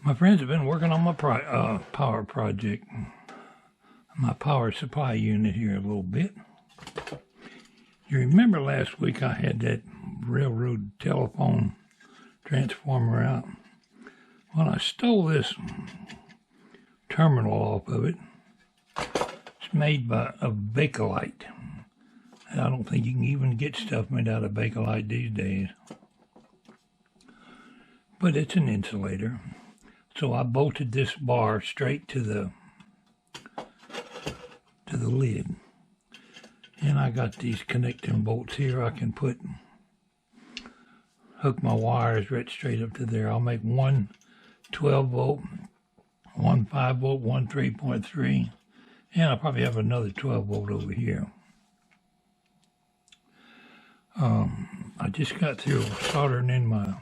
My friends have been working on my power project, my power supply unit here a little bit. You remember last week I had that railroad telephone transformer out? Well, I stole this terminal off of it. It's made of Bakelite. I don't think you can even get stuff made out of Bakelite these days. But it's an insulator. So I bolted this bar straight to the lid. And I got these connecting bolts here. I can hook my wires right straight up to there. I'll make one 12 volt, one 5 volt, one 3.3, and I'll probably have another 12 volt over here. I just got through soldering in my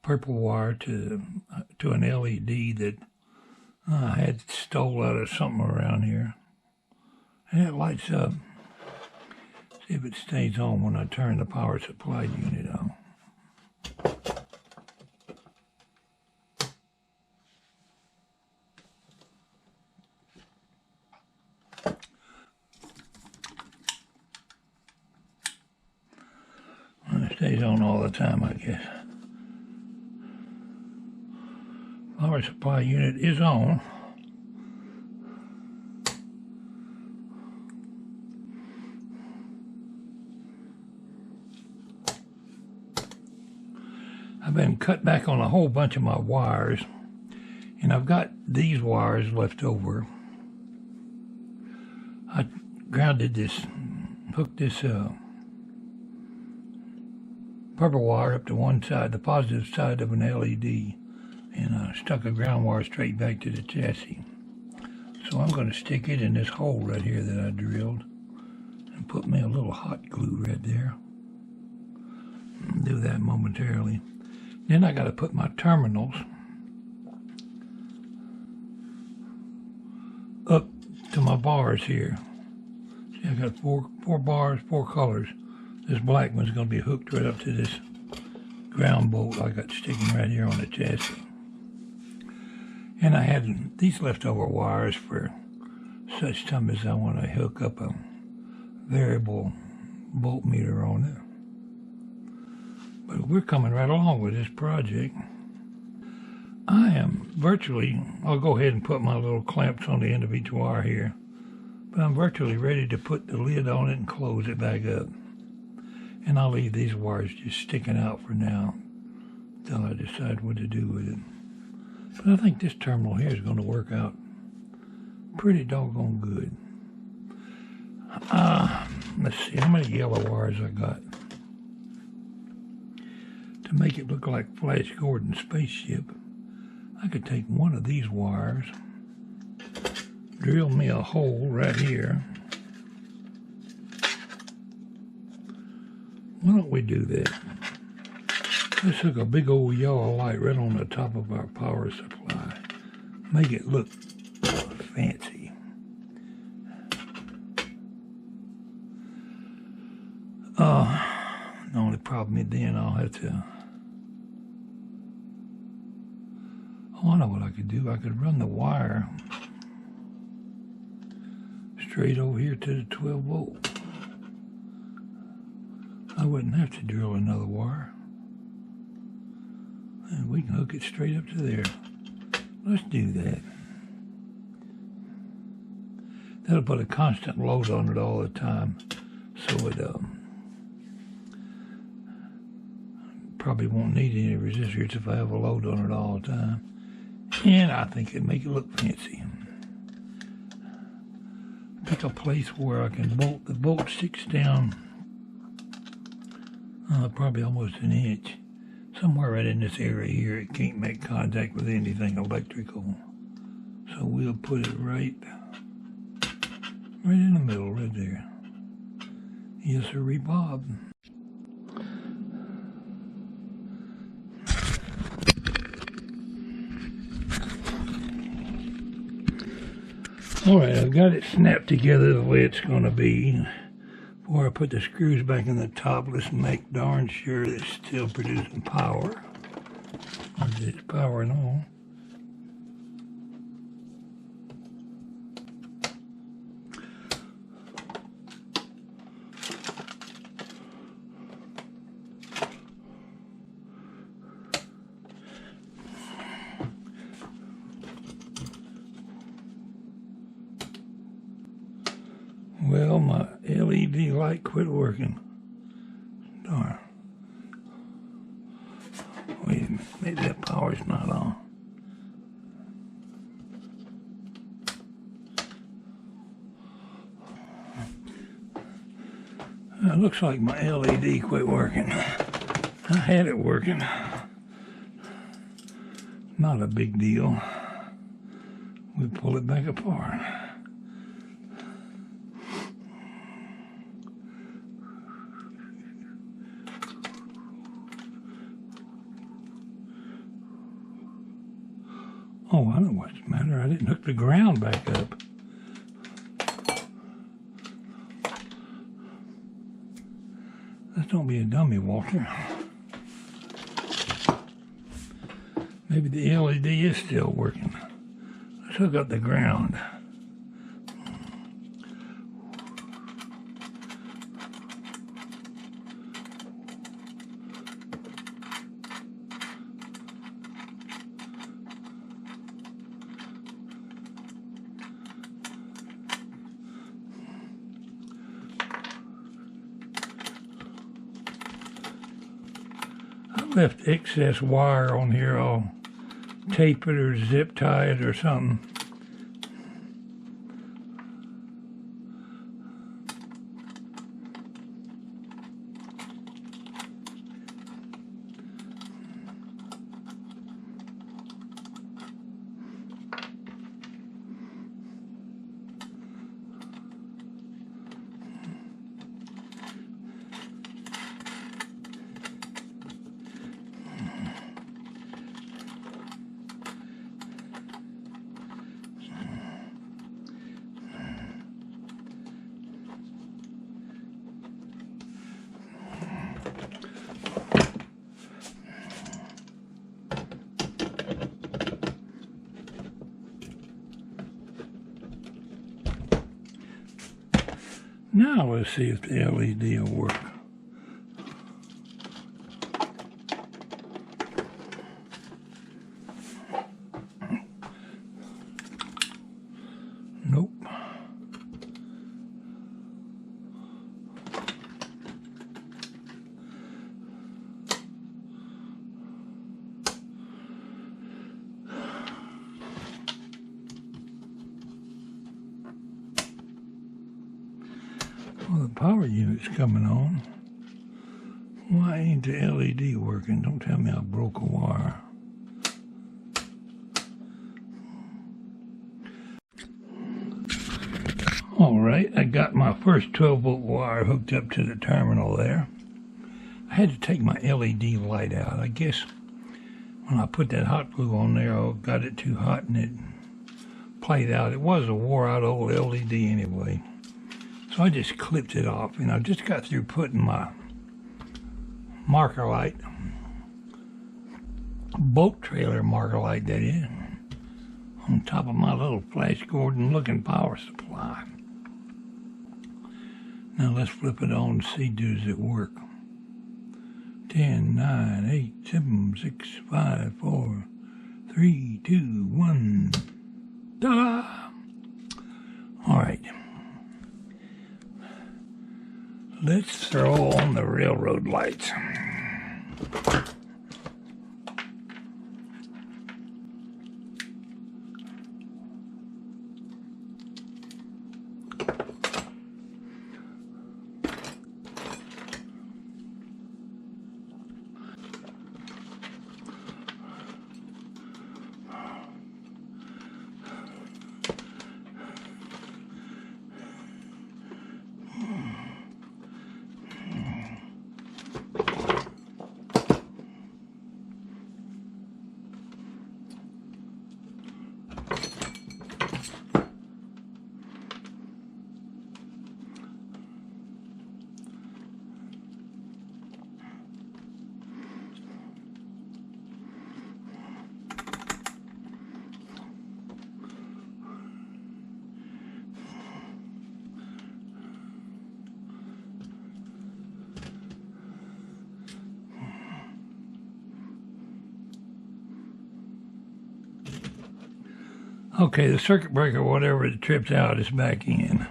purple wire to an LED that I had stole out of something around here. And it lights up. See if it stays on when I turn the power supply unit on. And it stays on all the time, I guess. Power supply unit is on. I've been cut back on a whole bunch of my wires, and I've got these wires left over. I hooked this purple wire up to one side, the positive side of an LED, and I stuck a ground wire straight back to the chassis. So I'm going to stick it in this hole right here that I drilled and put me a little hot glue right there. I'll do that momentarily. Then I got to put my terminals up to my bars here. See, I got four bars, 4 colors. This black one's going to be hooked right up to this ground bolt I got sticking right here on the chassis. And I had these leftover wires for such time as I want to hook up a variable voltmeter on it. But we're coming right along with this project. I'll go ahead and put my little clamps on the end of each wire here. But I'm virtually ready to put the lid on it and close it back up. And I'll leave these wires just sticking out for now until I decide what to do with it. But I think this terminal here is going to work out pretty doggone good. Let's see how many yellow wires I got. To make it look like Flash Gordon's spaceship, I could take one of these wires, drill me a hole right here. Why don't we do that? Let's hook a big old yellow light right on the top of our power supply. Make it look fancy. The only problem is then I'll have to... Oh, I know what I could do. I could run the wire straight over here to the 12 volt. I wouldn't have to drill another wire. And we can hook it straight up to there. Let's do that. That'll put a constant load on it all the time. So it probably won't need any resistors if I have a load on it all the time. And I think it'd make it look fancy. Pick a place where I can bolt. The bolt sticks down probably almost an inch. Somewhere right in this area here, it can't make contact with anything electrical. So we'll put it right in the middle, right there. Yes, sirree, Bob. All right, I've got it snapped together the way it's going to be. Before I put the screws back in the top, let's make darn sure it's still producing power. I'll it's powering on. Well, my LED light quit working. Darn. Wait a minute, maybe that power's not on. It looks like my LED quit working. I had it working. Not a big deal. We pull it back apart. Oh, I know what's the matter. I didn't hook the ground back up. Let's don't be a dummy, Walter. Maybe the LED is still working. Let's hook up the ground. Left excess wire on here. I'll tape it or zip tie it or something. Now let's see if the LED will work. Nope. Well, the power unit's coming on. Why ain't the LED working? Don't tell me I broke a wire. Alright, I got my first 12-volt wire hooked up to the terminal there. I had to take my LED light out. I guess when I put that hot glue on there, I got it too hot and it played out. It was a wore out old LED anyway. So I just clipped it off, and I just got through putting my marker light, boat trailer marker light that is, on top of my little Flash Gordon looking power supply. Now let's flip it on and see, does it work? 10, 9, 8, 7, 6, 5, 4, 3, 2, 1. Ta-da! Alright. Let's throw on the railroad lights. Okay, the circuit breaker, whatever that trips out, is back in.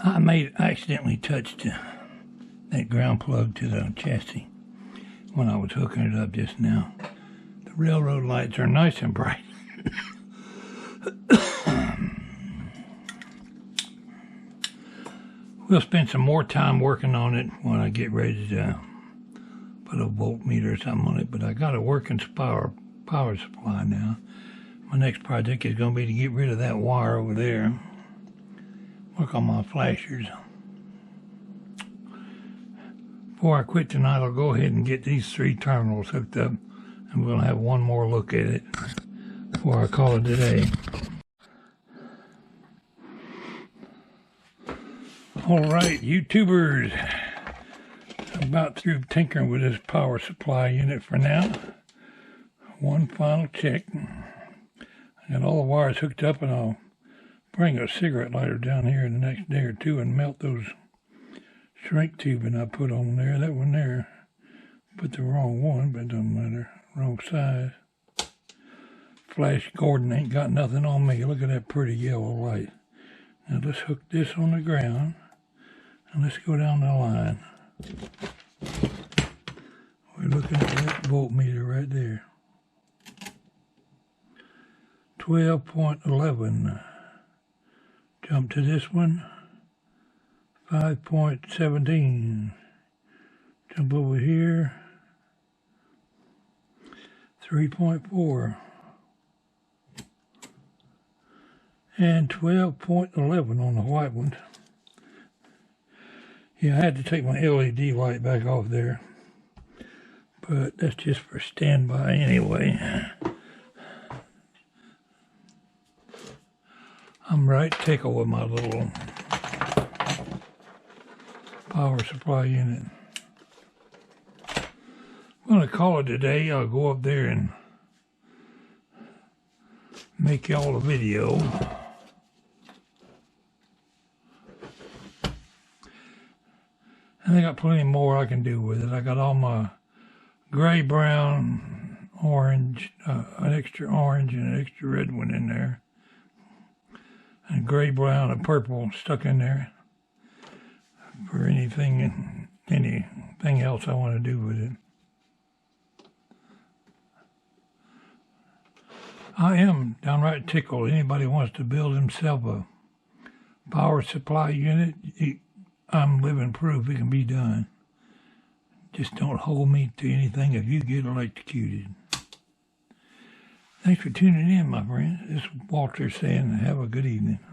I accidentally touched that ground plug to the chassis when I was hooking it up just now. The railroad lights are nice and bright. We'll spend some more time working on it when I get ready to put a voltmeter or something on it, but I got a working power supply now. My next project is going to be to get rid of that wire over there. Work on my flashers. Before I quit tonight, I'll go ahead and get these 3 terminals hooked up, and we'll have one more look at it before I call it a day. Alright, YouTubers, I'm about through tinkering with this power supply unit for now. One final check. I got all the wires hooked up, and I'll bring a cigarette lighter down here in the next day or two and melt those shrink tubing I put on there. That one there, put the wrong one, but it doesn't matter. Wrong size. Flash Gordon ain't got nothing on me. Look at that pretty yellow light. Now let's hook this on the ground, and let's go down the line. We're looking at that voltmeter right there. 12.11. Jump to this one. 5.17. Jump over here. 3.4. And 12.11 on the white one. Yeah, I had to take my LED light back off there, but that's just for standby anyway. I'm right tickled with my little power supply unit. I'm going to call it a day. I'll go up there and make y'all a video. And I got plenty more I can do with it. I got all my gray, brown, orange, an extra orange and an extra red one in there. And gray, brown, and purple stuck in there for anything else I want to do with it. I am downright tickled. Anybody wants to build himself a power supply unit, I'm living proof it can be done. Just don't hold me to anything if you get electrocuted. Thanks for tuning in, my friends. This is Walter saying have a good evening.